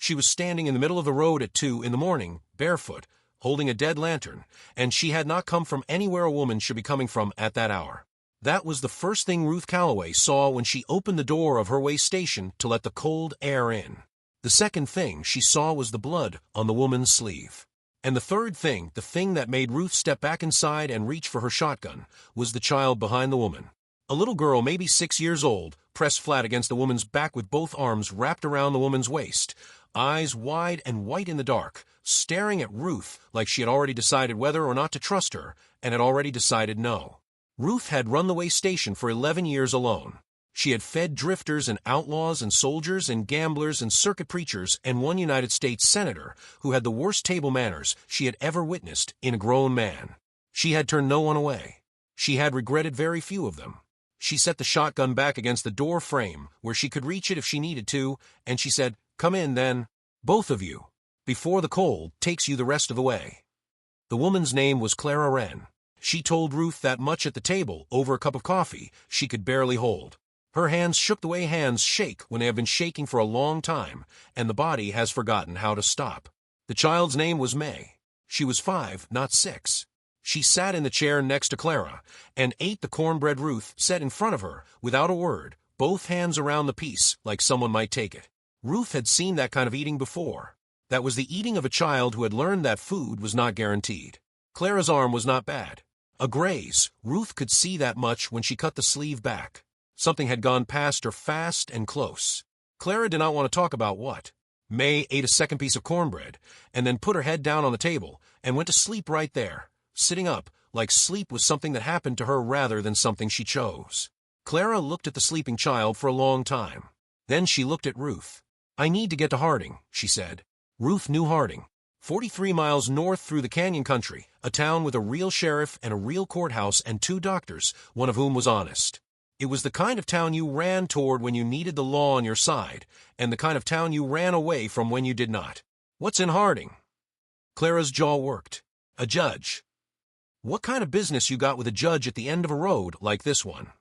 She was standing in the middle of the road at 2 in the morning, barefoot, holding a dead lantern, and she had not come from anywhere a woman should be coming from at that hour. That was the first thing Ruth Calloway saw when she opened the door of her way station to let the cold air in. The second thing she saw was the blood on the woman's sleeve. And the third thing, the thing that made Ruth step back inside and reach for her shotgun, was the child behind the woman. A little girl, maybe 6 years old, pressed flat against the woman's back with both arms wrapped around the woman's waist, eyes wide and white in the dark, staring at Ruth like she had already decided whether or not to trust her, and had already decided no. Ruth had run the way station for 11 years alone. She had fed drifters and outlaws and soldiers and gamblers and circuit preachers and one United States senator who had the worst table manners she had ever witnessed in a grown man. She had turned no one away. She had regretted very few of them. She set the shotgun back against the door frame where she could reach it if she needed to, and she said, "Come in, then, both of you, before the cold takes you the rest of the way." The woman's name was Clara Wren. She told Ruth that much at the table over a cup of coffee she could barely hold. Her hands shook the way hands shake when they have been shaking for a long time, and the body has forgotten how to stop. The child's name was May. She was 5, not 6. She sat in the chair next to Clara and ate the cornbread Ruth set in front of her without a word, both hands around the piece like someone might take it. Ruth had seen that kind of eating before. That was the eating of a child who had learned that food was not guaranteed. Clara's arm was not bad. A graze, Ruth could see that much when she cut the sleeve back. Something had gone past her fast and close. Clara did not want to talk about what. May ate a second piece of cornbread, and then put her head down on the table, and went to sleep right there, sitting up, like sleep was something that happened to her rather than something she chose. Clara looked at the sleeping child for a long time. Then she looked at Ruth. "I need to get to Harding," she said. Ruth knew Harding. 43 miles north through the canyon country, a town with a real sheriff and a real courthouse and 2 doctors, one of whom was honest. It was the kind of town you ran toward when you needed the law on your side, and the kind of town you ran away from when you did not. "What's in Harding?" Clara's jaw worked. "A judge." "What kind of business you got with a judge at the end of a road like this one?"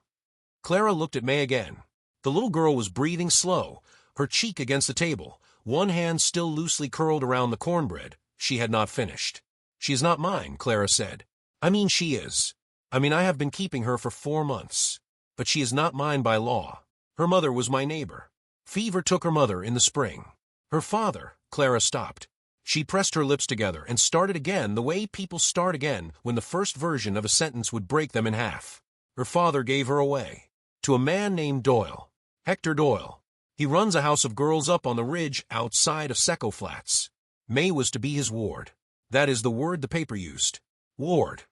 Clara looked at May again. The little girl was breathing slow, her cheek against the table, one hand still loosely curled around the cornbread. She had not finished. "She is not mine," Clara said. "I mean she is. I have been keeping her for 4 months. But she is not mine by law. Her mother was my neighbor. Fever took her mother in the spring. Her father—" Clara stopped. She pressed her lips together and started again the way people start again when the first version of a sentence would break them in half. "Her father gave her away. To a man named Doyle. Hector Doyle. He runs a house of girls up on the ridge outside of Secco Flats. May was to be his ward. That is the word the paper used. Ward."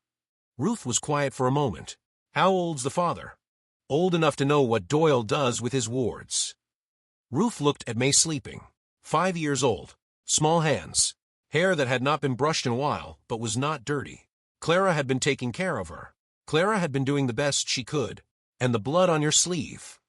Ruth was quiet for a moment. "How old's the father?" "Old enough to know what Doyle does with his wards." Ruth looked at May sleeping. 5 years old. Small hands. Hair that had not been brushed in a while, but was not dirty. Clara had been taking care of her. Clara had been doing the best she could. "And the blood on your sleeve."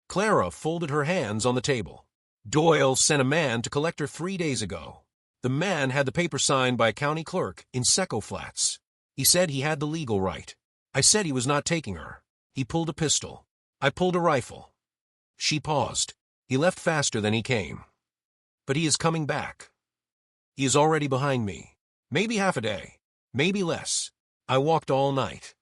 Clara folded her hands on the table. "Doyle sent a man to collect her 3 days ago. The man had the paper signed by a county clerk in Secco Flats. He said he had the legal right. I said he was not taking her. He pulled a pistol. I pulled a rifle." She paused. "He left faster than he came. But he is coming back. He is already behind me. Maybe half a day. Maybe less. I walked all night."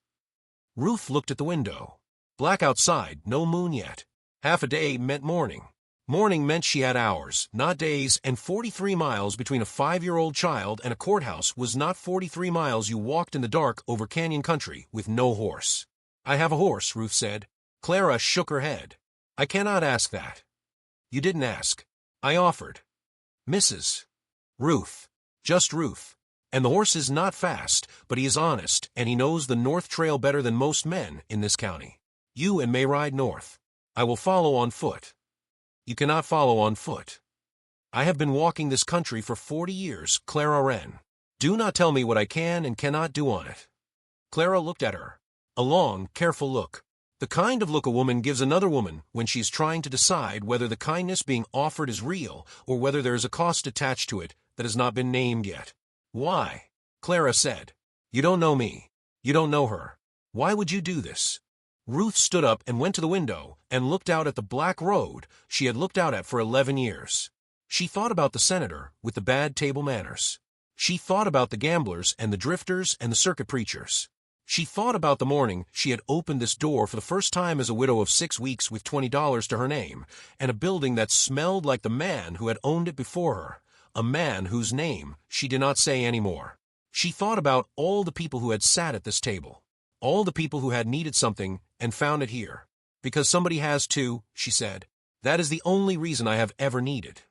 Ruth looked at the window. Black outside, no moon yet. Half a day meant morning. Morning meant she had hours, not days, and 43 miles between a 5-year-old child and a courthouse was not 43 miles you walked in the dark over canyon country with no horse. "I have a horse," Ruth said. Clara shook her head. "I cannot ask that." "You didn't ask. I offered." "Mrs. Ruth. Just Ruth. And the horse is not fast, but he is honest, and he knows the North Trail better than most men in this county. You and May ride north. I will follow on foot." "You cannot follow on foot." "I have been walking this country for 40 years, Clara Wren. Do not tell me what I can and cannot do on it." Clara looked at her. A long, careful look. The kind of look a woman gives another woman when she is trying to decide whether the kindness being offered is real or whether there is a cost attached to it that has not been named yet. "Why?" Clara said. "You don't know me. You don't know her. Why would you do this?" Ruth stood up and went to the window and looked out at the black road she had looked out at for 11 years. She thought about the senator with the bad table manners. She thought about the gamblers and the drifters and the circuit preachers. She thought about the morning she had opened this door for the first time as a widow of 6 weeks with $20 to her name, and a building that smelled like the man who had owned it before her, a man whose name she did not say anymore. She thought about all the people who had sat at this table, all the people who had needed something and found it here. Because somebody has too, she said. That is the only reason I have ever needed.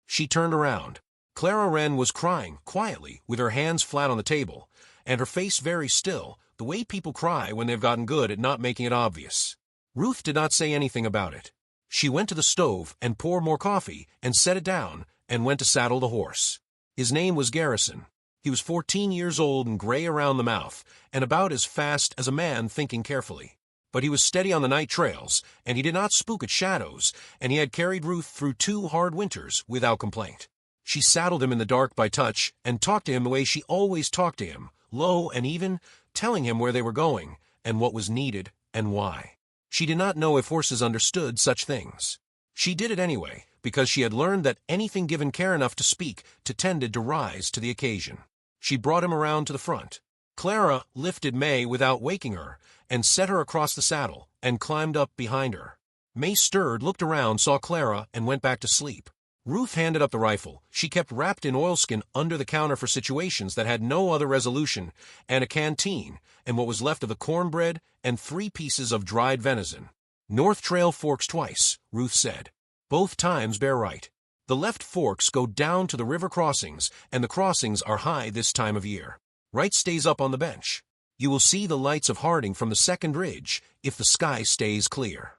She turned around. Clara Wren was crying, quietly, with her hands flat on the table, and her face very still, the way people cry when they've gotten good at not making it obvious. Ruth did not say anything about it. She went to the stove and poured more coffee and set it down and went to saddle the horse. His name was Garrison. He was 14 years old and gray around the mouth, and about as fast as a man thinking carefully. But he was steady on the night trails, and he did not spook at shadows, and he had carried Ruth through 2 hard winters without complaint. She saddled him in the dark by touch and talked to him the way she always talked to him, low and even, telling him where they were going and what was needed and why. She did not know if horses understood such things. She did it anyway, because she had learned that anything given care enough to speak tended to rise to the occasion. She brought him around to the front. Clara lifted May without waking her, and set her across the saddle, and climbed up behind her. May stirred, looked around, saw Clara, and went back to sleep. Ruth handed up the rifle. She kept wrapped in oilskin under the counter for situations that had no other resolution, and a canteen, and what was left of the cornbread, and 3 pieces of dried venison. North Trail forks twice, Ruth said. Both times bear right. The left forks go down to the river crossings, and the crossings are high this time of year. Right stays up on the bench. You will see the lights of Harding from the second ridge if the sky stays clear.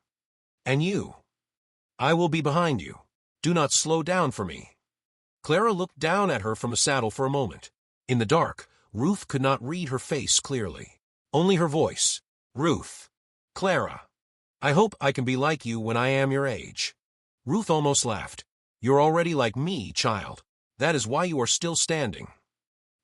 And you? I will be behind you. Do not slow down for me. Clara looked down at her from the saddle for a moment. In the dark, Ruth could not read her face clearly. Only her voice. Ruth. Clara. I hope I can be like you when I am your age. Ruth almost laughed. You're already like me, child. That is why you are still standing.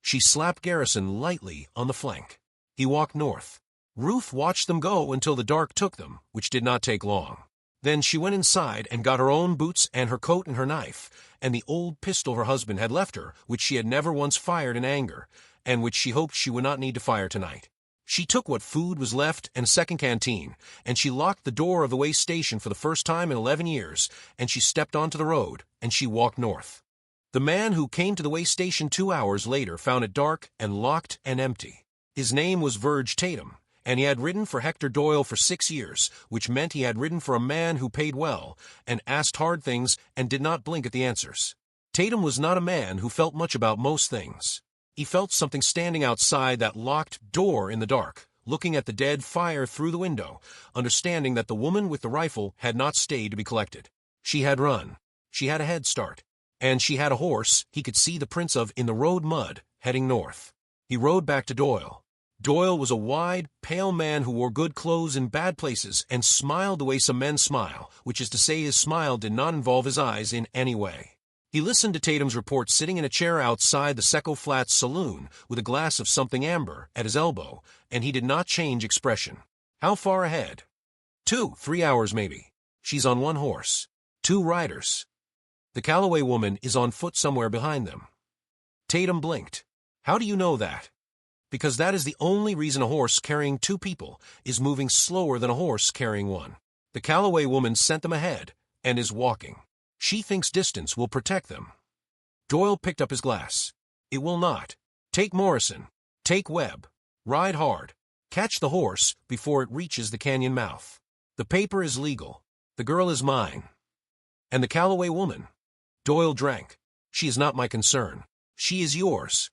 She slapped Garrison lightly on the flank. He walked north. Ruth watched them go until the dark took them, which did not take long. Then she went inside and got her own boots and her coat and her knife, and the old pistol her husband had left her, which she had never once fired in anger, and which she hoped she would not need to fire tonight. She took what food was left and a second canteen, and she locked the door of the way station for the first time in 11 years, and she stepped onto the road, and she walked north. The man who came to the way station 2 hours later found it dark and locked and empty. His name was Virg Tatum, and he had ridden for Hector Doyle for 6 years, which meant he had ridden for a man who paid well, and asked hard things and did not blink at the answers. Tatum was not a man who felt much about most things. He felt something standing outside that locked door in the dark, looking at the dead fire through the window, understanding that the woman with the rifle had not stayed to be collected. She had run. She had a head start. And she had a horse he could see the prints of in the road mud, heading north. He rode back to Doyle. Doyle was a wide, pale man who wore good clothes in bad places and smiled the way some men smile, which is to say his smile did not involve his eyes in any way. He listened to Tatum's report sitting in a chair outside the Secco Flats saloon with a glass of something amber at his elbow, and he did not change expression. How far ahead? 2-3 hours maybe. She's on one horse. 2 riders. The Calloway woman is on foot somewhere behind them. Tatum blinked. How do you know that? Because that is the only reason a horse carrying 2 people is moving slower than a horse carrying 1. The Calloway woman sent them ahead and is walking. She thinks distance will protect them. Doyle picked up his glass. It will not. Take Morrison. Take Webb. Ride hard. Catch the horse before it reaches the canyon mouth. The paper is legal. The girl is mine. And the Calloway woman? Doyle drank. She is not my concern. She is yours.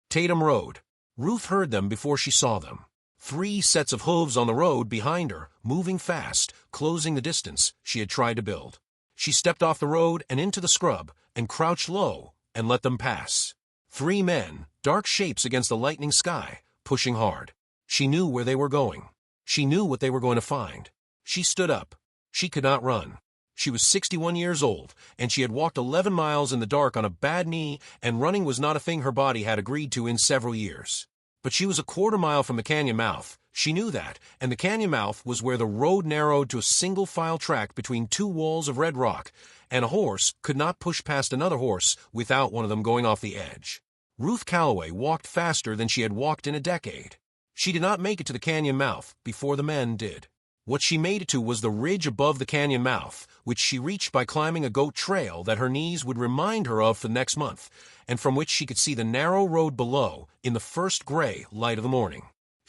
Tatum rode. Ruth heard them before she saw them. 3 sets of hooves on the road behind her, moving fast, closing the distance she had tried to build. She stepped off the road and into the scrub, and crouched low, and let them pass. 3 men, dark shapes against the lightning sky, pushing hard. She knew where they were going. She knew what they were going to find. She stood up. She could not run. She was 61 years old, and she had walked 11 miles in the dark on a bad knee, and running was not a thing her body had agreed to in several years. But she was a quarter mile from the canyon mouth. She knew that, and the canyon mouth was where the road narrowed to a single-file track between two walls of red rock, and a horse could not push past another horse without one of them going off the edge. Ruth Calloway walked faster than she had walked in a decade. She did not make it to the canyon mouth before the men did. What she made it to was the ridge above the canyon mouth, which she reached by climbing a goat trail that her knees would remind her of for the next month, and from which she could see the narrow road below in the first gray light of the morning.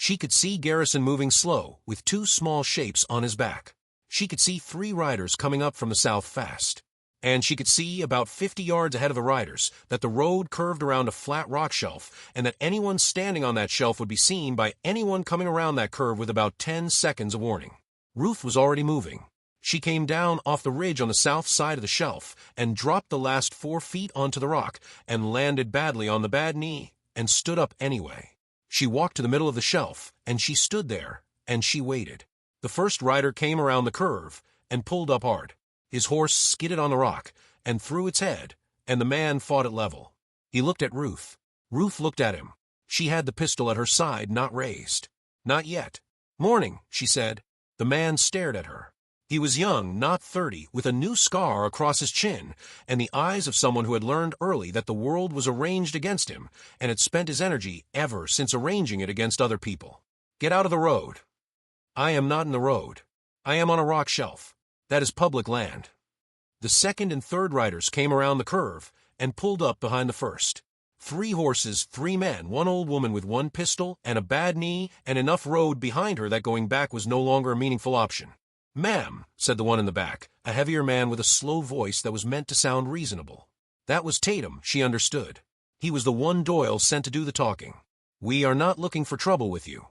She could see Garrison moving slow, with two small shapes on his back. She could see 3 riders coming up from the south fast. And she could see, about 50 yards ahead of the riders, that the road curved around a flat rock shelf, and that anyone standing on that shelf would be seen by anyone coming around that curve with about 10 seconds of warning. Ruth was already moving. She came down off the ridge on the south side of the shelf, and dropped the last 4 feet onto the rock, and landed badly on the bad knee, and stood up anyway. She walked to the middle of the shelf, and she stood there, and she waited. The first rider came around the curve, and pulled up hard. His horse skidded on the rock, and threw its head, and the man fought it level. He looked at Ruth. Ruth looked at him. She had the pistol at her side, not raised. Not yet. "Morning," she said. The man stared at her. He was young, not 30, with a new scar across his chin, and the eyes of someone who had learned early that the world was arranged against him, and had spent his energy ever since arranging it against other people. "Get out of the road." "I am not in the road. I am on a rock shelf. That is public land." The second and third riders came around the curve and pulled up behind the first. 3 horses, 3 men, 1 old woman with 1 pistol and a bad knee and enough road behind her that going back was no longer a meaningful option. "Ma'am," said the one in the back, a heavier man with a slow voice that was meant to sound reasonable. That was Tatum, she understood. He was the one Doyle sent to do the talking. "We are not looking for trouble with you.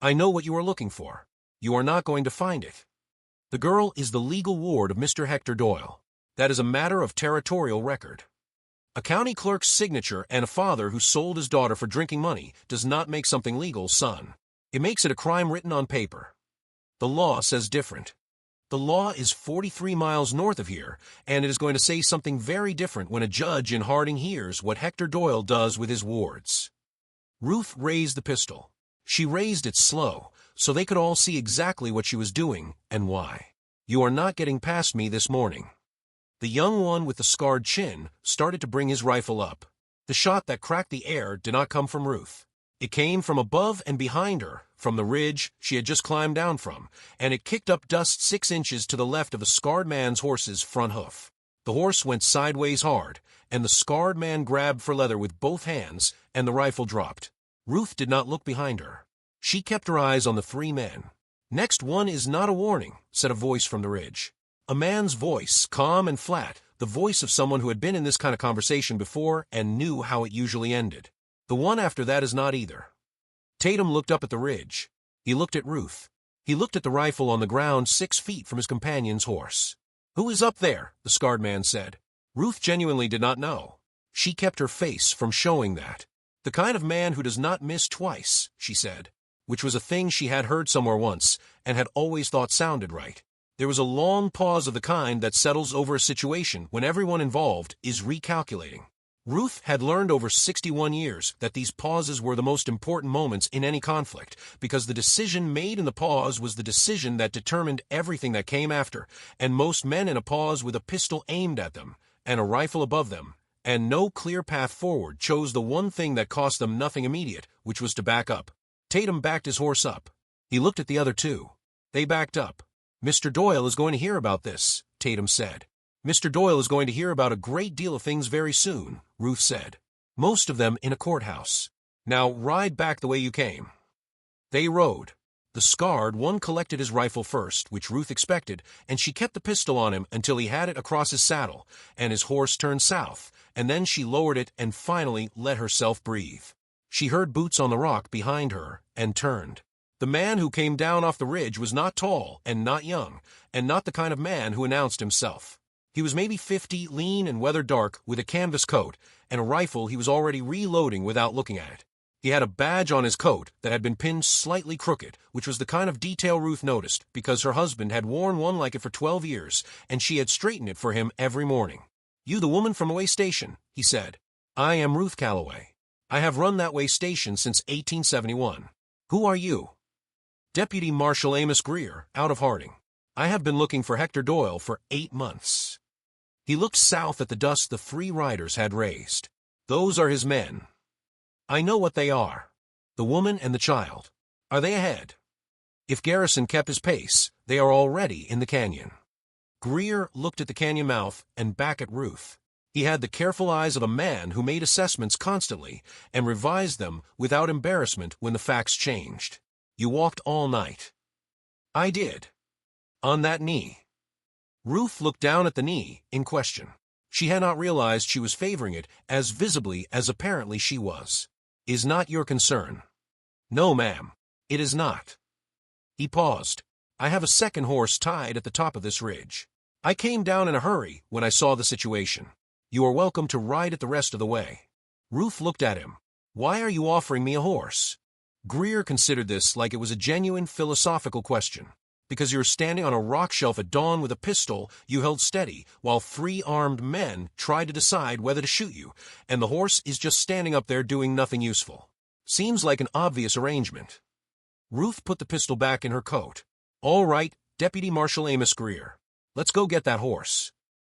I know what you are looking for. You are not going to find it. The girl is the legal ward of Mr. Hector Doyle. That is a matter of territorial record. A county clerk's signature and a father who sold his daughter for drinking money does not make something legal, son. It makes it a crime written on paper. The law says different. The law is 43 miles north of here, and it is going to say something very different when a judge in Harding hears what Hector Doyle does with his wards." Ruth raised the pistol. She raised it slow, so they could all see exactly what she was doing and why. "You are not getting past me this morning." The young one with the scarred chin started to bring his rifle up. The shot that cracked the air did not come from Ruth. It came from above and behind her, from the ridge she had just climbed down from, and it kicked up dust 6 inches to the left of the scarred man's horse's front hoof. The horse went sideways hard, and the scarred man grabbed for leather with both hands, and the rifle dropped. Ruth did not look behind her. She kept her eyes on the 3 men. "Next one is not a warning," said a voice from the ridge. A man's voice, calm and flat, the voice of someone who had been in this kind of conversation before and knew how it usually ended. "The one after that is not either." Tatum looked up at the ridge. He looked at Ruth. He looked at the rifle on the ground 6 feet from his companion's horse. "Who is up there?" the scarred man said. Ruth genuinely did not know. She kept her face from showing that. "The kind of man who does not miss twice," she said, which was a thing she had heard somewhere once and had always thought sounded right. There was a long pause of the kind that settles over a situation when everyone involved is recalculating. Ruth had learned over 61 years that these pauses were the most important moments in any conflict, because the decision made in the pause was the decision that determined everything that came after, and most men in a pause with a pistol aimed at them, and a rifle above them, and no clear path forward chose the one thing that cost them nothing immediate, which was to back up. Tatum backed his horse up. He looked at the other 2. They backed up. "Mr. Doyle is going to hear about this," Tatum said. "Mr. Doyle is going to hear about a great deal of things very soon," Ruth said. "Most of them in a courthouse. Now ride back the way you came." They rode. The scarred one collected his rifle first, which Ruth expected, and she kept the pistol on him until he had it across his saddle, and his horse turned south, and then she lowered it and finally let herself breathe. She heard boots on the rock behind her and turned. The man who came down off the ridge was not tall and not young, and not the kind of man who announced himself. He was maybe 50, lean and weather dark, with a canvas coat, and a rifle he was already reloading without looking at it. He had a badge on his coat that had been pinned slightly crooked, which was the kind of detail Ruth noticed, because her husband had worn one like it for 12 years, and she had straightened it for him every morning. "You the woman from the way station," he said. "I am Ruth Calloway. I have run that way station since 1871. Who are you?" Deputy Marshal Amos Greer, out of Harding. I have been looking for Hector Doyle for 8 months. He looked south at the dust the 3 riders had raised. Those are his men. I know what they are. The woman and the child. Are they ahead? If Garrison kept his pace, they are already in the canyon. Greer looked at the canyon mouth and back at Ruth. He had the careful eyes of a man who made assessments constantly and revised them without embarrassment when the facts changed. You walked all night. I did. On that knee. Ruth looked down at the knee in question. She had not realized she was favoring it as visibly as apparently she was. Is not your concern? No, ma'am. It is not. He paused. I have a second horse tied at the top of this ridge. I came down in a hurry when I saw the situation. You are welcome to ride it the rest of the way. Ruth looked at him. Why are you offering me a horse? Greer considered this like it was a genuine philosophical question. Because you're standing on a rock shelf at dawn with a pistol you held steady while 3 armed men tried to decide whether to shoot you, and the horse is just standing up there doing nothing useful. Seems like an obvious arrangement. Ruth put the pistol back in her coat. All right, Deputy Marshal Amos Greer. Let's go get that horse.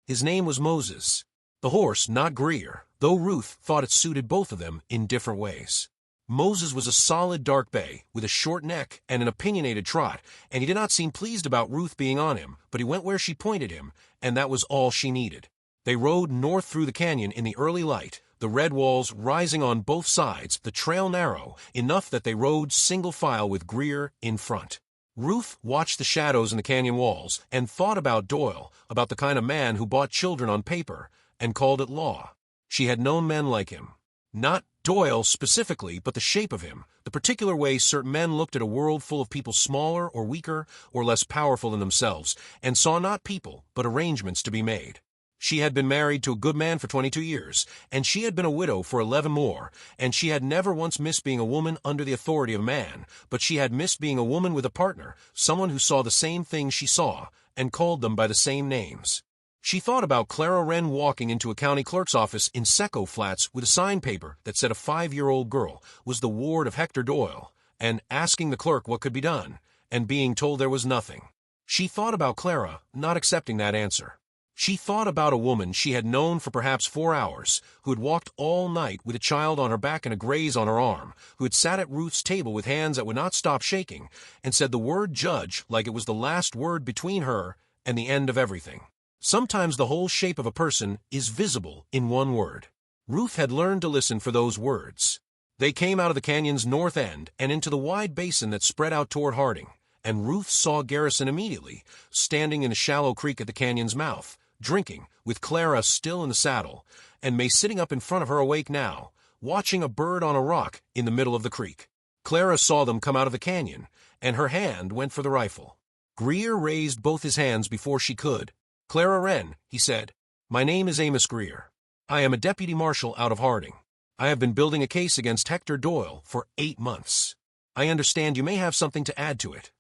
His name was Moses. The horse, not Greer, though Ruth thought it suited both of them in different ways. Moses was a solid dark bay, with a short neck and an opinionated trot, and he did not seem pleased about Ruth being on him, but he went where she pointed him, and that was all she needed. They rode north through the canyon in the early light, the red walls rising on both sides, the trail narrow, enough that they rode single file with Greer in front. Ruth watched the shadows in the canyon walls and thought about Doyle, about the kind of man who bought children on paper and called it law. She had known men like him. Not Doyle specifically, but the shape of him, the particular way certain men looked at a world full of people smaller or weaker or less powerful than themselves, and saw not people, but arrangements to be made. She had been married to a good man for 22 years, and she had been a widow for 11 more, and she had never once missed being a woman under the authority of a man, but she had missed being a woman with a partner, someone who saw the same things she saw, and called them by the same names. She thought about Clara Wren walking into a county clerk's office in Secco Flats with a sign paper that said a 5-year-old girl was the ward of Hector Doyle, and asking the clerk what could be done, and being told there was nothing. She thought about Clara not accepting that answer. She thought about a woman she had known for perhaps 4 hours, who had walked all night with a child on her back and a graze on her arm, who had sat at Ruth's table with hands that would not stop shaking, and said the word judge like it was the last word between her and the end of everything. Sometimes the whole shape of a person is visible in one word. Ruth had learned to listen for those words. They came out of the canyon's north end and into the wide basin that spread out toward Harding, and Ruth saw Garrison immediately, standing in a shallow creek at the canyon's mouth, drinking, with Clara still in the saddle, and May sitting up in front of her awake now, watching a bird on a rock in the middle of the creek. Clara saw them come out of the canyon, and her hand went for the rifle. Greer raised both his hands before she could. Clara Wren, he said, my name is Amos Greer. I am a deputy marshal out of Harding. I have been building a case against Hector Doyle for 8 months. I understand you may have something to add to it.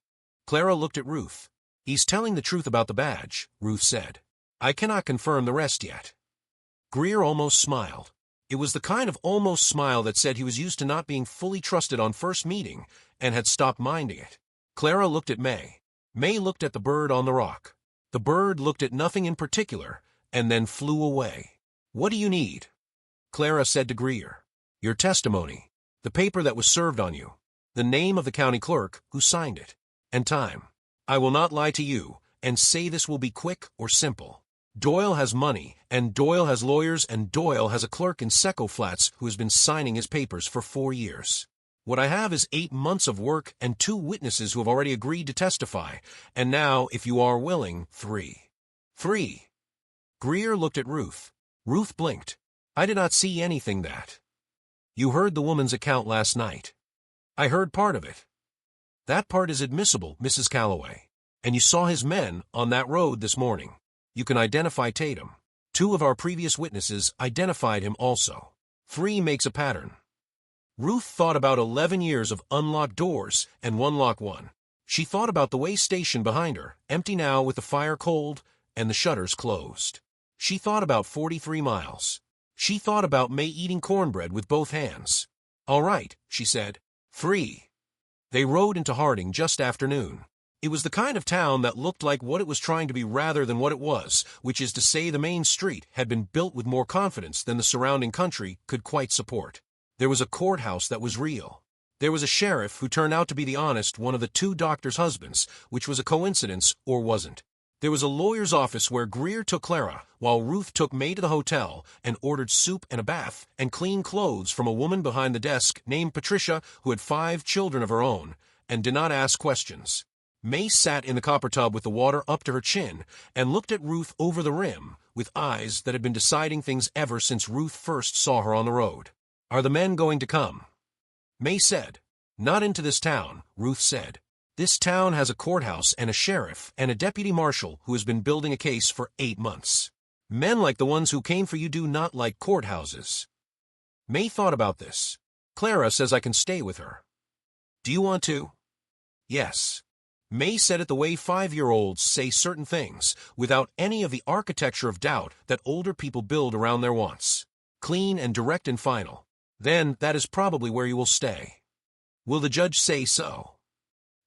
Clara looked at Ruth. He's telling the truth about the badge, Ruth said. I cannot confirm the rest yet. Greer almost smiled. It was the kind of almost smile that said he was used to not being fully trusted on first meeting and had stopped minding it. Clara looked at May. May looked at the bird on the rock. The bird looked at nothing in particular and then flew away. What do you need? Clara said to Greer. Your testimony, the paper that was served on you, the name of the county clerk who signed it, and time. I will not lie to you and say this will be quick or simple. Doyle has money, and Doyle has lawyers, and Doyle has a clerk in Secco Flats who has been signing his papers for 4 years. What I have is 8 months of work and 2 witnesses who have already agreed to testify, and now, if you are willing, 3. 3. Greer looked at Ruth. Ruth blinked. I did not see anything that. You heard the woman's account last night. I heard part of it. That part is admissible, Mrs. Calloway. And you saw his men on that road this morning. You can identify Tatum. 2 of our previous witnesses identified him also. 3 makes a pattern. Ruth thought about 11 years of unlocked doors and one locked one. She thought about the way station behind her, empty now with the fire cold and the shutters closed. She thought about 43 miles. She thought about May eating cornbread with both hands. All right, she said. 3. They rode into Harding just after noon. It was the kind of town that looked like what it was trying to be rather than what it was, which is to say the main street had been built with more confidence than the surrounding country could quite support. There was a courthouse that was real. There was a sheriff who turned out to be the honest one of the two doctors' husbands, which was a coincidence or wasn't. There was a lawyer's office where Greer took Clara, while Ruth took May to the hotel and ordered soup and a bath and clean clothes from a woman behind the desk named Patricia who had 5 children of her own and did not ask questions. May sat in the copper tub with the water up to her chin and looked at Ruth over the rim with eyes that had been deciding things ever since Ruth first saw her on the road. "Are the men going to come?" May said. "Not into this town," Ruth said. "This town has a courthouse and a sheriff and a deputy marshal who has been building a case for 8 months. Men like the ones who came for you do not like courthouses." May thought about this. "Clara says I can stay with her. Do you want to?" "Yes." May said it the way 5-year-olds say certain things, without any of the architecture of doubt that older people build around their wants. Clean and direct and final. "Then that is probably where you will stay. Will the judge say so?"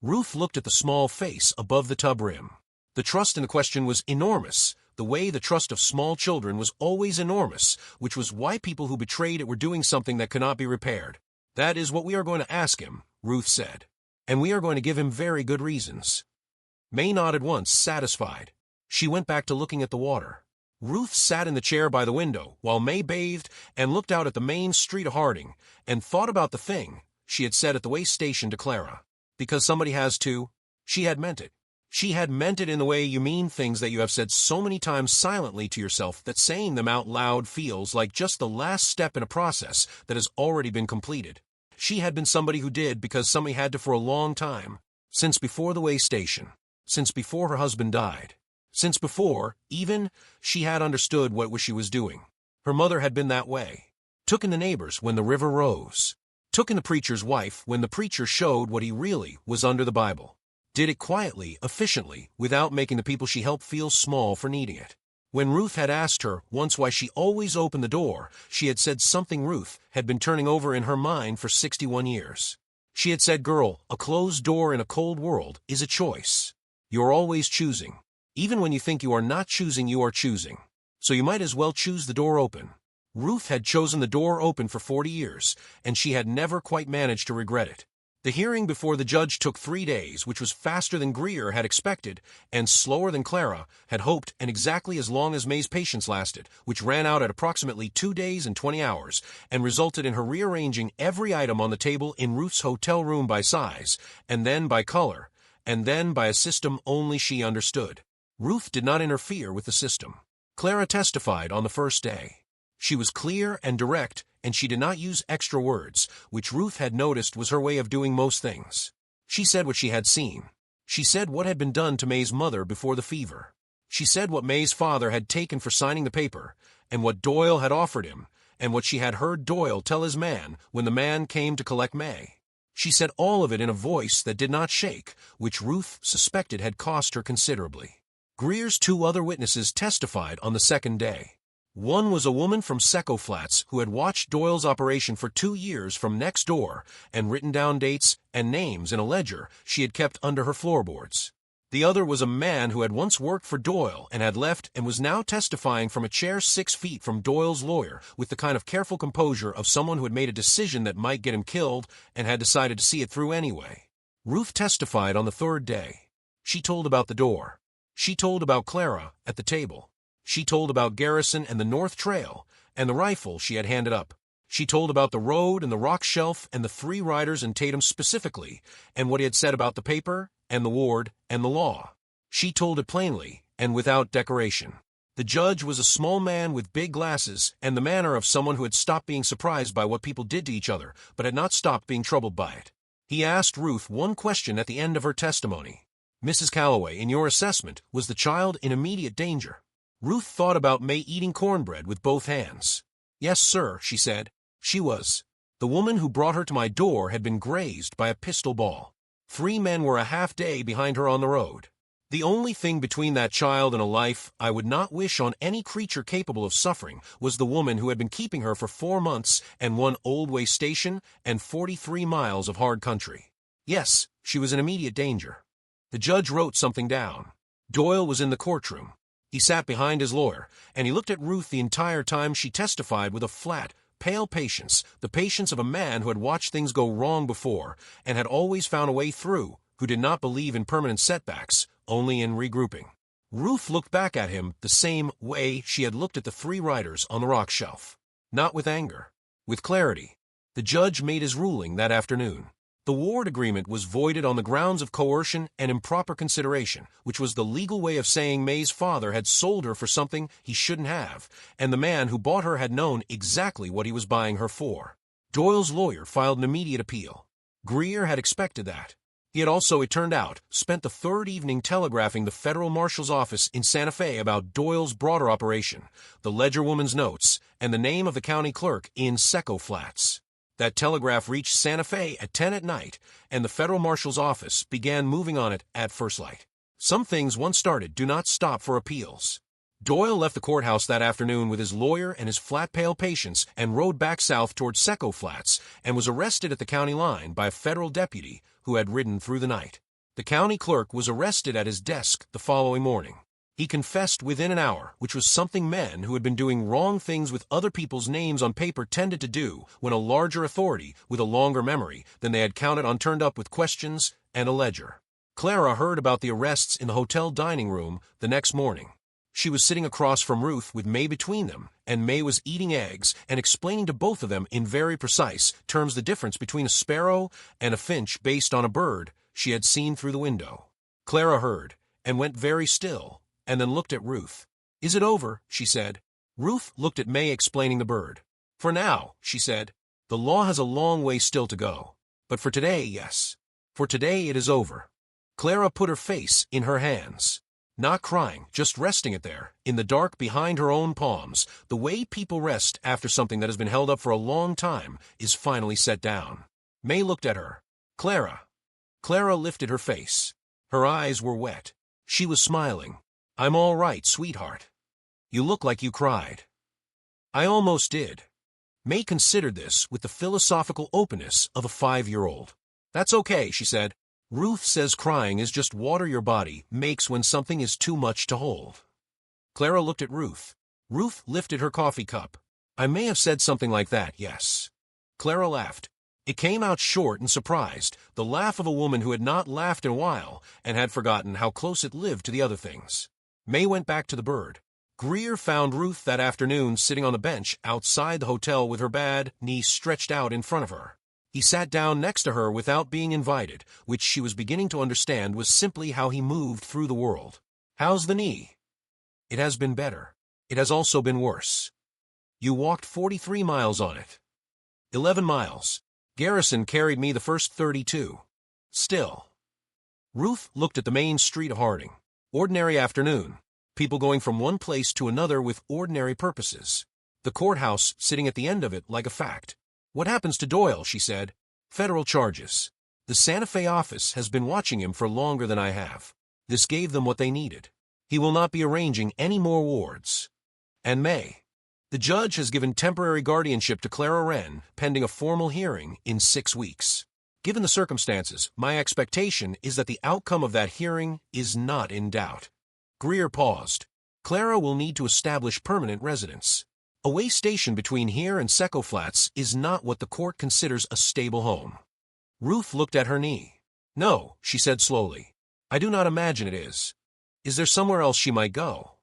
Ruth looked at the small face above the tub rim. The trust in the question was enormous, the way the trust of small children was always enormous, which was why people who betrayed it were doing something that could not be repaired. "That is what we are going to ask him," Ruth said. "And we are going to give him very good reasons." May nodded once, satisfied. She went back to looking at the water. Ruth sat in the chair by the window while May bathed and looked out at the main street of Harding and thought about the thing she had said at the way station to Clara. Because somebody has to. She had meant it. She had meant it in the way you mean things that you have said so many times silently to yourself that saying them out loud feels like just the last step in a process that has already been completed. She had been somebody who did because somebody had to for a long time, since before the way station, since before her husband died, since before, even, she had understood what she was doing. Her mother had been that way. Took in the neighbors when the river rose. Took in the preacher's wife when the preacher showed what he really was under the Bible. Did it quietly, efficiently, without making the people she helped feel small for needing it. When Ruth had asked her once why she always opened the door, she had said something Ruth had been turning over in her mind for 61 years. She had said, "Girl, a closed door in a cold world is a choice. You are always choosing. Even when you think you are not choosing, you are choosing. So you might as well choose the door open." Ruth had chosen the door open for 40 years, and she had never quite managed to regret it. The hearing before the judge took 3 days, which was faster than Greer had expected, and slower than Clara had hoped, and exactly as long as May's patience lasted, which ran out at approximately 2 days and 20 hours, and resulted in her rearranging every item on the table in Ruth's hotel room by size, and then by color, and then by a system only she understood. Ruth did not interfere with the system. Clara testified on the first day. She was clear and direct, and she did not use extra words, which Ruth had noticed was her way of doing most things. She said what she had seen. She said what had been done to May's mother before the fever. She said what May's father had taken for signing the paper, and what Doyle had offered him, and what she had heard Doyle tell his man when the man came to collect May. She said all of it in a voice that did not shake, which Ruth suspected had cost her considerably. Greer's 2 other witnesses testified on the second day. One was a woman from Secco Flats who had watched Doyle's operation for 2 years from next door and written down dates and names in a ledger she had kept under her floorboards. The other was a man who had once worked for Doyle and had left and was now testifying from a chair 6 feet from Doyle's lawyer with the kind of careful composure of someone who had made a decision that might get him killed and had decided to see it through anyway. Ruth testified on the 3rd day. She told about the door. She told about Clara at the table. She told about Garrison and the North Trail, and the rifle she had handed up. She told about the road and the rock shelf and the 3 riders and Tatum specifically, and what he had said about the paper, and the ward, and the law. She told it plainly, and without decoration. The judge was a small man with big glasses, and the manner of someone who had stopped being surprised by what people did to each other, but had not stopped being troubled by it. He asked Ruth one question at the end of her testimony. "Mrs. Calloway, in your assessment, was the child in immediate danger?" Ruth thought about May eating cornbread with both hands. "Yes, sir," she said. "She was. The woman who brought her to my door had been grazed by a pistol ball. 3 men were a half day behind her on the road. The only thing between that child and a life I would not wish on any creature capable of suffering was the woman who had been keeping her for 4 months and 1 old way station and 43 miles of hard country. Yes, she was in immediate danger. The judge wrote something down. Doyle was in the courtroom. He sat behind his lawyer, and he looked at Ruth the entire time she testified with a flat, pale patience, the patience of a man who had watched things go wrong before and had always found a way through, who did not believe in permanent setbacks, only in regrouping. Ruth looked back at him the same way she had looked at the three writers on the rock shelf. Not with anger. With clarity. The judge made his ruling that afternoon. The Ward agreement was voided on the grounds of coercion and improper consideration, which was the legal way of saying May's father had sold her for something he shouldn't have, and the man who bought her had known exactly what he was buying her for. Doyle's lawyer filed an immediate appeal. Greer had expected that. He had also, it turned out, spent the third evening telegraphing the federal marshal's office in Santa Fe about Doyle's broader operation, the ledger woman's notes, and the name of the county clerk in Secco Flats. That telegraph reached Santa Fe at 10 at night, and the federal marshal's office began moving on it at first light. Some things, once started, do not stop for appeals. Doyle left the courthouse that afternoon with his lawyer and his flat, pale patience and rode back south toward Secco Flats and was arrested at the county line by a federal deputy who had ridden through the night. The county clerk was arrested at his desk the following morning. He confessed within an hour, which was something men who had been doing wrong things with other people's names on paper tended to do when a larger authority with a longer memory than they had counted on turned up with questions and a ledger. Clara heard about the arrests in the hotel dining room the next morning. She was sitting across from Ruth with May between them, and May was eating eggs and explaining to both of them in very precise terms the difference between a sparrow and a finch based on a bird she had seen through the window. Clara heard, and went very still, and then looked at Ruth. "Is it over?" she said. Ruth looked at May explaining the bird. "For now," she said. "The law has a long way still to go. But for today, yes. For today it is over." Clara put her face in her hands. Not crying, just resting it there, in the dark behind her own palms, the way people rest after something that has been held up for a long time is finally set down. May looked at her. "Clara." Clara lifted her face. Her eyes were wet. She was smiling. "I'm all right, sweetheart. You look like you cried." "I almost did." May considered this with the philosophical openness of a 5-year-old. "That's okay," she said. "Ruth says crying is just water your body makes when something is too much to hold." Clara looked at Ruth. Ruth lifted her coffee cup. "I may have said something like that, yes." Clara laughed. It came out short and surprised, the laugh of a woman who had not laughed in a while and had forgotten how close it lived to the other things. May went back to the bird. Greer found Ruth that afternoon sitting on the bench outside the hotel with her bad knee stretched out in front of her. He sat down next to her without being invited, which she was beginning to understand was simply how he moved through the world. "How's the knee?" "It has been better. It has also been worse." "You walked 43 miles on it." 11 miles. Garrison carried me the first 32. Still. Ruth looked at the main street of Harding. Ordinary afternoon. People going from one place to another with ordinary purposes. The courthouse sitting at the end of it like a fact. "What happens to Doyle?" she said. "Federal charges. The Santa Fe office has been watching him for longer than I have. This gave them what they needed. He will not be arranging any more wards." And May. "The judge has given temporary guardianship to Clara Wren pending a formal hearing in 6 weeks. Given the circumstances, my expectation is that the outcome of that hearing is not in doubt." Greer paused. "Clara will need to establish permanent residence. A way station between here and Secco Flats is not what the court considers a stable home." Ruth looked at her knee. "No," she said slowly. "I do not imagine it is. Is there somewhere else she might go?"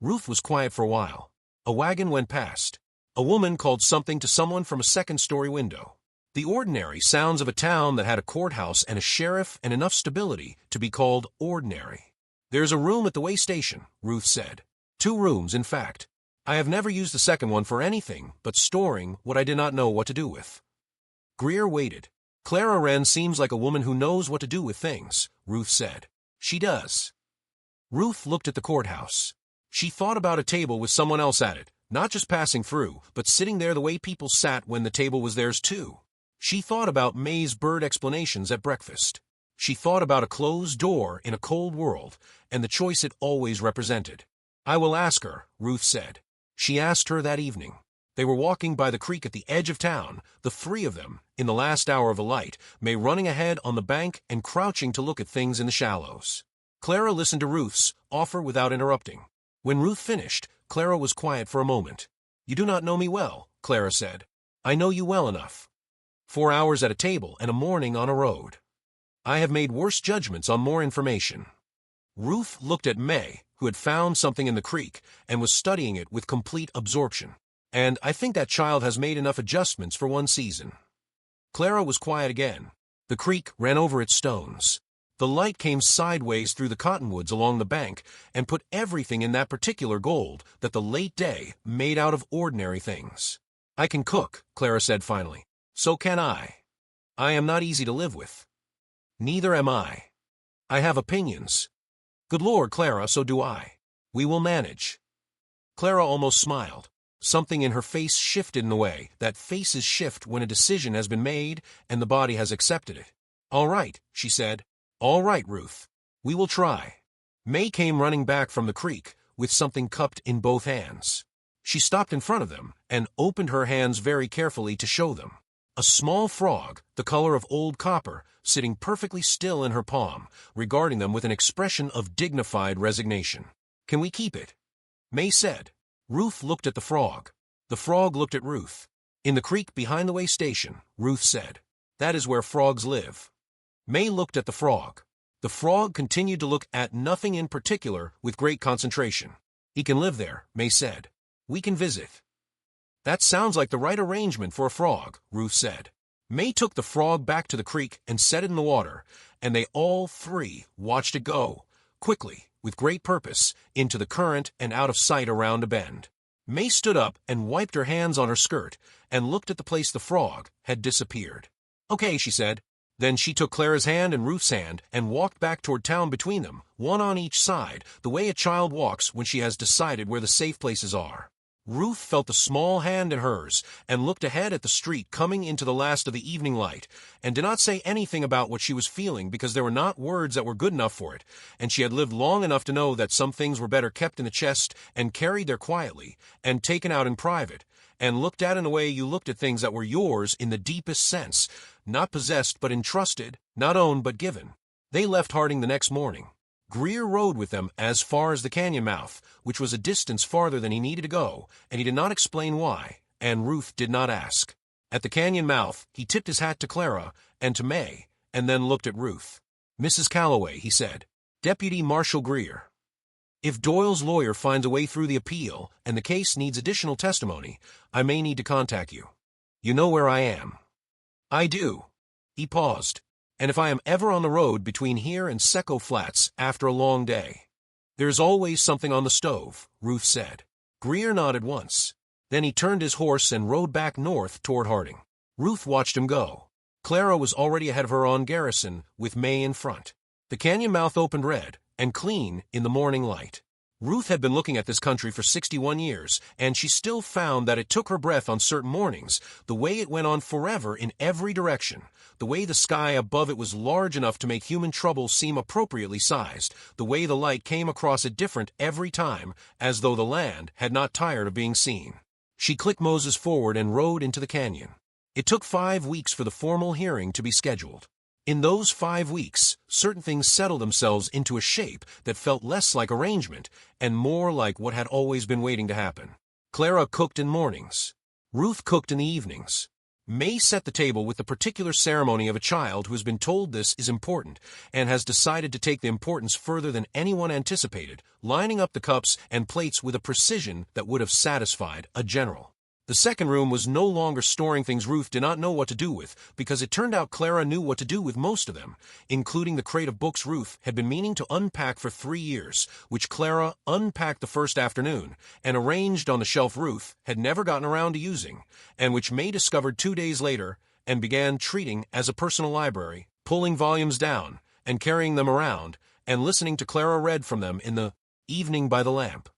Ruth was quiet for a while. A wagon went past. A woman called something to someone from a second-story window. The ordinary sounds of a town that had a courthouse and a sheriff and enough stability to be called ordinary. "There's a room at the way station," Ruth said. 2 rooms, in fact. I have never used the second one for anything but storing what I did not know what to do with." Greer waited. "Clara Wren seems like a woman who knows what to do with things," Ruth said. "She does." Ruth looked at the courthouse. She thought about a table with someone else at it, not just passing through, but sitting there the way people sat when the table was theirs too. She thought about May's bird explanations at breakfast. She thought about a closed door in a cold world, and the choice it always represented. "I will ask her," Ruth said. She asked her that evening. They were walking by the creek at the edge of town, the three of them, in the last hour of the light, May running ahead on the bank and crouching to look at things in the shallows. Clara listened to Ruth's offer without interrupting. When Ruth finished, Clara was quiet for a moment. "You do not know me well," Clara said. "I know you well enough. 4 hours at a table and a morning on a road. I have made worse judgments on more information." Ruth looked at May, who had found something in the creek and was studying it with complete absorption. "And I think that child has made enough adjustments for one season." Clara was quiet again. The creek ran over its stones. The light came sideways through the cottonwoods along the bank and put everything in that particular gold that the late day made out of ordinary things. "I can cook," Clara said finally. "So can I. I am not easy to live with." "Neither am I. I have opinions." "Good Lord, Clara, so do I. We will manage." Clara almost smiled. Something in her face shifted in the way that faces shift when a decision has been made and the body has accepted it. "All right," she said. "All right, Ruth. We will try." May came running back from the creek with something cupped in both hands. She stopped in front of them and opened her hands very carefully to show them. A small frog, the color of old copper, sitting perfectly still in her palm, regarding them with an expression of dignified resignation. "Can we keep it?" May said. Ruth looked at the frog. The frog looked at Ruth. "In the creek behind the way station," Ruth said. "That is where frogs live." May looked at the frog. The frog continued to look at nothing in particular with great concentration. "He can live there," May said. "We can visit." "That sounds like the right arrangement for a frog," Ruth said. May took the frog back to the creek and set it in the water, and they all three watched it go, quickly, with great purpose, into the current and out of sight around a bend. May stood up and wiped her hands on her skirt and looked at the place the frog had disappeared. "Okay," she said. Then she took Clara's hand and Ruth's hand and walked back toward town between them, one on each side, the way a child walks when she has decided where the safe places are. Ruth felt the small hand in hers and looked ahead at the street coming into the last of the evening light, and did not say anything about what she was feeling because there were not words that were good enough for it, and she had lived long enough to know that some things were better kept in the chest and carried there quietly and taken out in private, and looked at in a way you looked at things that were yours in the deepest sense, not possessed but entrusted, not owned but given. They left Harding the next morning. Greer rode with them as far as the canyon mouth, which was a distance farther than he needed to go, and he did not explain why, and Ruth did not ask. At the canyon mouth, he tipped his hat to Clara and to May, and then looked at Ruth. "Mrs. Calloway," he said, "Deputy Marshal Greer. If Doyle's lawyer finds a way through the appeal and the case needs additional testimony, I may need to contact you. You know where I am." "I do." He paused. "And if I am ever on the road between here and Secco Flats after a long day." "There is always something on the stove," Ruth said. Greer nodded once. Then he turned his horse and rode back north toward Harding. Ruth watched him go. Clara was already ahead of her on Garrison, with May in front. The canyon mouth opened red and clean in the morning light. Ruth had been looking at this country for 61 years, and she still found that it took her breath on certain mornings, the way it went on forever in every direction, the way the sky above it was large enough to make human trouble seem appropriately sized, the way the light came across it different every time, as though the land had not tired of being seen. She clicked Moses forward and rode into the canyon. It took 5 weeks for the formal hearing to be scheduled. In those 5 weeks, certain things settled themselves into a shape that felt less like arrangement and more like what had always been waiting to happen. Clara cooked in mornings. Ruth cooked in the evenings. May set the table with the particular ceremony of a child who has been told this is important and has decided to take the importance further than anyone anticipated, lining up the cups and plates with a precision that would have satisfied a general. The second room was no longer storing things Ruth did not know what to do with, because it turned out Clara knew what to do with most of them, including the crate of books Ruth had been meaning to unpack for 3 years, which Clara unpacked the first afternoon and arranged on the shelf Ruth had never gotten around to using, and which May discovered 2 days later and began treating as a personal library, pulling volumes down and carrying them around and listening to Clara read from them in the evening by the lamp.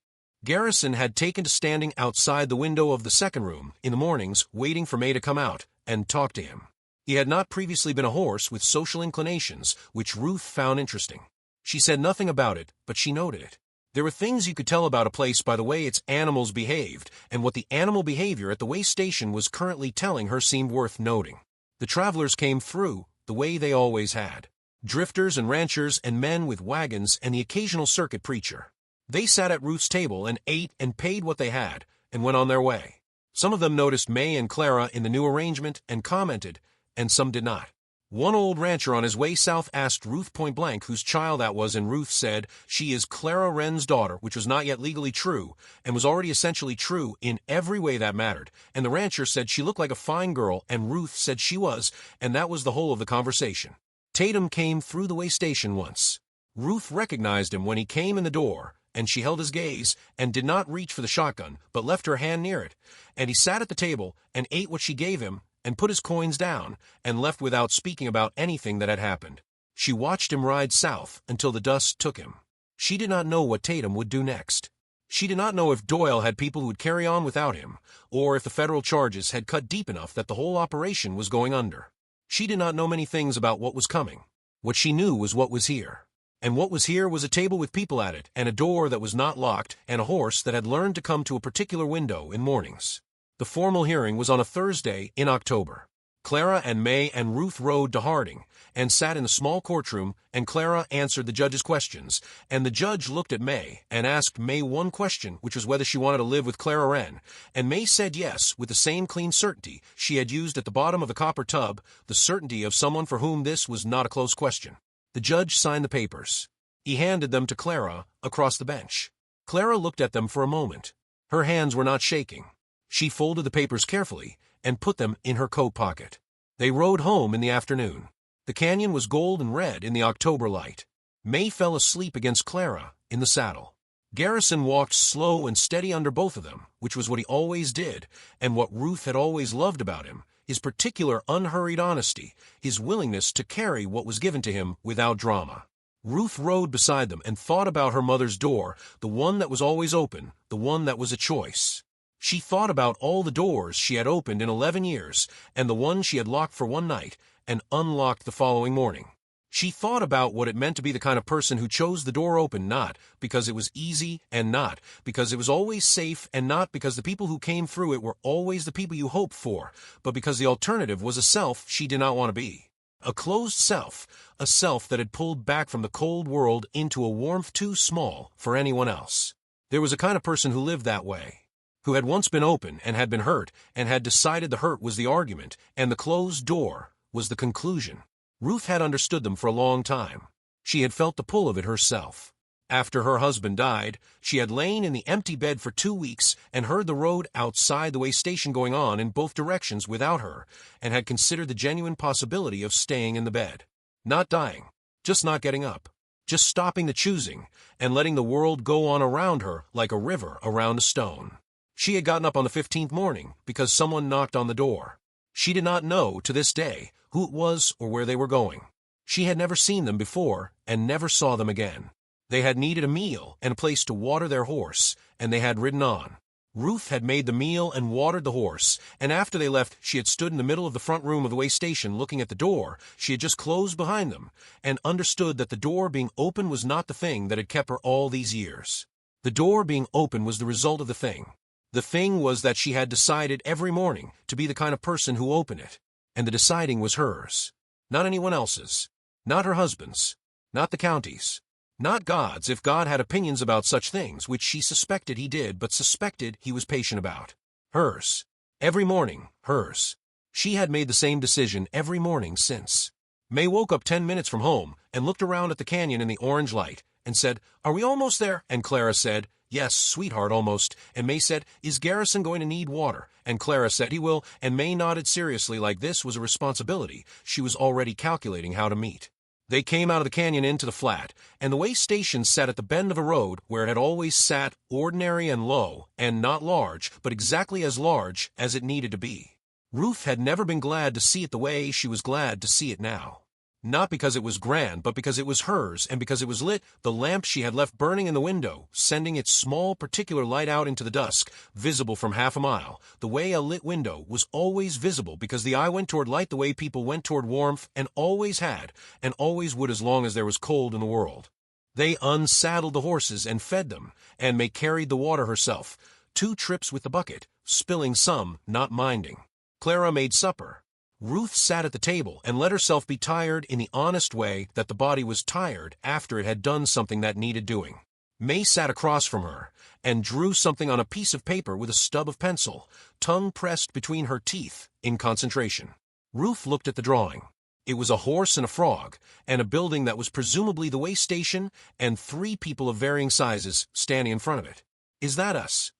Garrison had taken to standing outside the window of the second room in the mornings, waiting for May to come out and talk to him. He had not previously been a horse with social inclinations, which Ruth found interesting. She said nothing about it, but she noted it. There were things you could tell about a place by the way its animals behaved, and what the animal behavior at the way station was currently telling her seemed worth noting. The travelers came through, the way they always had. Drifters and ranchers and men with wagons and the occasional circuit preacher. They sat at Ruth's table and ate and paid what they had, and went on their way. Some of them noticed May and Clara in the new arrangement and commented, and some did not. One old rancher on his way south asked Ruth point-blank whose child that was, and Ruth said, "She is Clara Wren's daughter," which was not yet legally true, and was already essentially true in every way that mattered. And the rancher said she looked like a fine girl, and Ruth said she was, and that was the whole of the conversation. Tatum came through the way station once. Ruth recognized him when he came in the door, and she held his gaze, and did not reach for the shotgun, but left her hand near it. And he sat at the table, and ate what she gave him, and put his coins down, and left without speaking about anything that had happened. She watched him ride south until the dust took him. She did not know what Tatum would do next. She did not know if Doyle had people who would carry on without him, or if the federal charges had cut deep enough that the whole operation was going under. She did not know many things about what was coming. What she knew was what was here. And what was here was a table with people at it, and a door that was not locked, and a horse that had learned to come to a particular window in mornings. The formal hearing was on a Thursday in October. Clara and May and Ruth rode to Harding, and sat in the small courtroom, and Clara answered the judge's questions, and the judge looked at May, and asked May one question, which was whether she wanted to live with Clara Wren, and May said yes, with the same clean certainty she had used at the bottom of the copper tub, the certainty of someone for whom this was not a close question. The judge signed the papers. He handed them to Clara, across the bench. Clara looked at them for a moment. Her hands were not shaking. She folded the papers carefully and put them in her coat pocket. They rode home in the afternoon. The canyon was gold and red in the October light. May fell asleep against Clara in the saddle. Garrison walked slow and steady under both of them, which was what he always did, and what Ruth had always loved about him, his particular unhurried honesty, his willingness to carry what was given to him without drama. Ruth rode beside them and thought about her mother's door, the one that was always open, the one that was a choice. She thought about all the doors she had opened in 11 years, and the one she had locked for one night, and unlocked the following morning. She thought about what it meant to be the kind of person who chose the door open not because it was easy and not because it was always safe and not because the people who came through it were always the people you hoped for, but because the alternative was a self she did not want to be. A closed self, a self that had pulled back from the cold world into a warmth too small for anyone else. There was a kind of person who lived that way, who had once been open and had been hurt and had decided the hurt was the argument and the closed door was the conclusion. Ruth had understood them for a long time. She had felt the pull of it herself. After her husband died, she had lain in the empty bed for 2 weeks and heard the road outside the way station going on in both directions without her, and had considered the genuine possibility of staying in the bed. Not dying, just not getting up, just stopping the choosing, and letting the world go on around her like a river around a stone. She had gotten up on the 15th morning because someone knocked on the door. She did not know, to this day, who it was or where they were going. She had never seen them before and never saw them again. They had needed a meal and a place to water their horse, and they had ridden on. Ruth had made the meal and watered the horse, and after they left she had stood in the middle of the front room of the way station looking at the door she had just closed behind them, and understood that the door being open was not the thing that had kept her all these years. The door being open was the result of the thing. The thing was that she had decided every morning to be the kind of person who opened it, and the deciding was hers, not anyone else's, not her husband's, not the county's, not God's if God had opinions about such things, which she suspected he did but suspected he was patient about. Hers. Every morning, hers. She had made the same decision every morning since. May woke up 10 minutes from home and looked around at the canyon in the orange light and said, "Are we almost there?" And Clara said, "Yes, sweetheart, almost." And May said, "Is Garrison going to need water?" And Clara said he will, and May nodded seriously like this was a responsibility she was already calculating how to meet. They came out of the canyon into the flat, and the way station sat at the bend of a road where it had always sat, ordinary and low, and not large, but exactly as large as it needed to be. Ruth had never been glad to see it the way she was glad to see it now. Not because it was grand, but because it was hers, and because it was lit, the lamp she had left burning in the window, sending its small particular light out into the dusk, visible from half a mile, the way a lit window was always visible because the eye went toward light the way people went toward warmth, and always had, and always would as long as there was cold in the world. They unsaddled the horses and fed them, and May carried the water herself, 2 trips with the bucket, spilling some, not minding. Clara made supper. Ruth sat at the table and let herself be tired in the honest way that the body was tired after it had done something that needed doing. May sat across from her and drew something on a piece of paper with a stub of pencil, tongue pressed between her teeth in concentration. Ruth looked at the drawing. It was a horse and a frog, and a building that was presumably the way station, and 3 people of varying sizes standing in front of it. "Is that us?"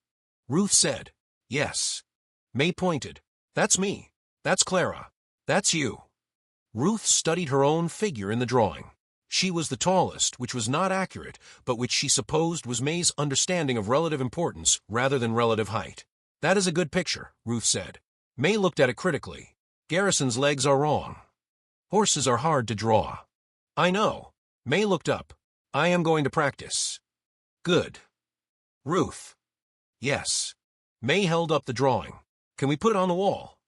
Ruth said. "Yes." May pointed. "That's me. That's Clara. That's you." Ruth studied her own figure in the drawing. She was the tallest, which was not accurate, but which she supposed was May's understanding of relative importance rather than relative height. "That is a good picture," Ruth said. May looked at it critically. "Garrison's legs are wrong. Horses are hard to draw." "I know." May looked up. "I am going to practice." "Good." "Ruth." "Yes." May held up the drawing. "Can we put it on the wall?"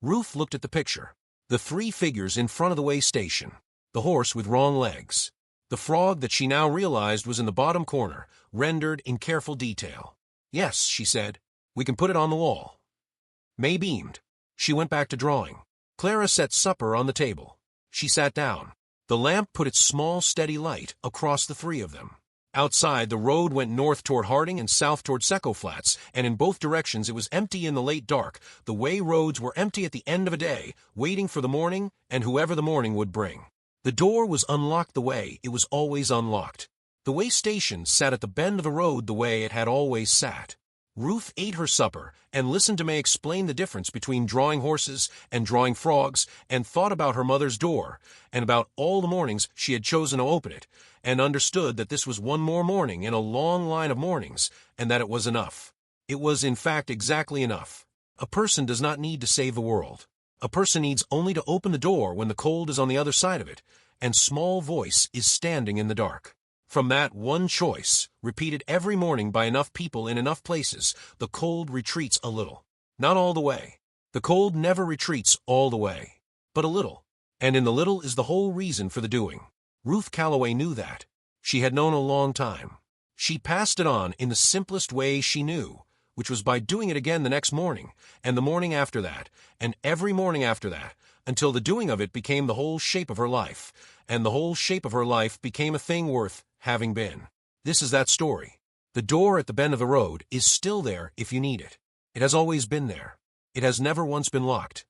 Ruth looked at the picture. The 3 figures in front of the way station. The horse with wrong legs. The frog that she now realized was in the bottom corner, rendered in careful detail. "Yes," she said. "We can put it on the wall." May beamed. She went back to drawing. Clara set supper on the table. She sat down. The lamp put its small, steady light across the 3 of them. Outside, the road went north toward Harding and south toward Secco Flats, and in both directions it was empty in the late dark, the way roads were empty at the end of a day, waiting for the morning and whoever the morning would bring. The door was unlocked the way it was always unlocked. The way station sat at the bend of the road the way it had always sat. Ruth ate her supper and listened to May explain the difference between drawing horses and drawing frogs, and thought about her mother's door, and about all the mornings she had chosen to open it, and understood that this was one more morning in a long line of mornings, and that it was enough. It was, in fact, exactly enough. A person does not need to save the world. A person needs only to open the door when the cold is on the other side of it, and small voice is standing in the dark. From that one choice, repeated every morning by enough people in enough places, the cold retreats a little. Not all the way. The cold never retreats all the way, but a little. And in the little is the whole reason for the doing. Ruth Calloway knew that. She had known a long time. She passed it on in the simplest way she knew, which was by doing it again the next morning, and the morning after that, and every morning after that, until the doing of it became the whole shape of her life, and the whole shape of her life became a thing worth having been. This is that story. The door at the bend of the road is still there if you need it. It has always been there. It has never once been locked.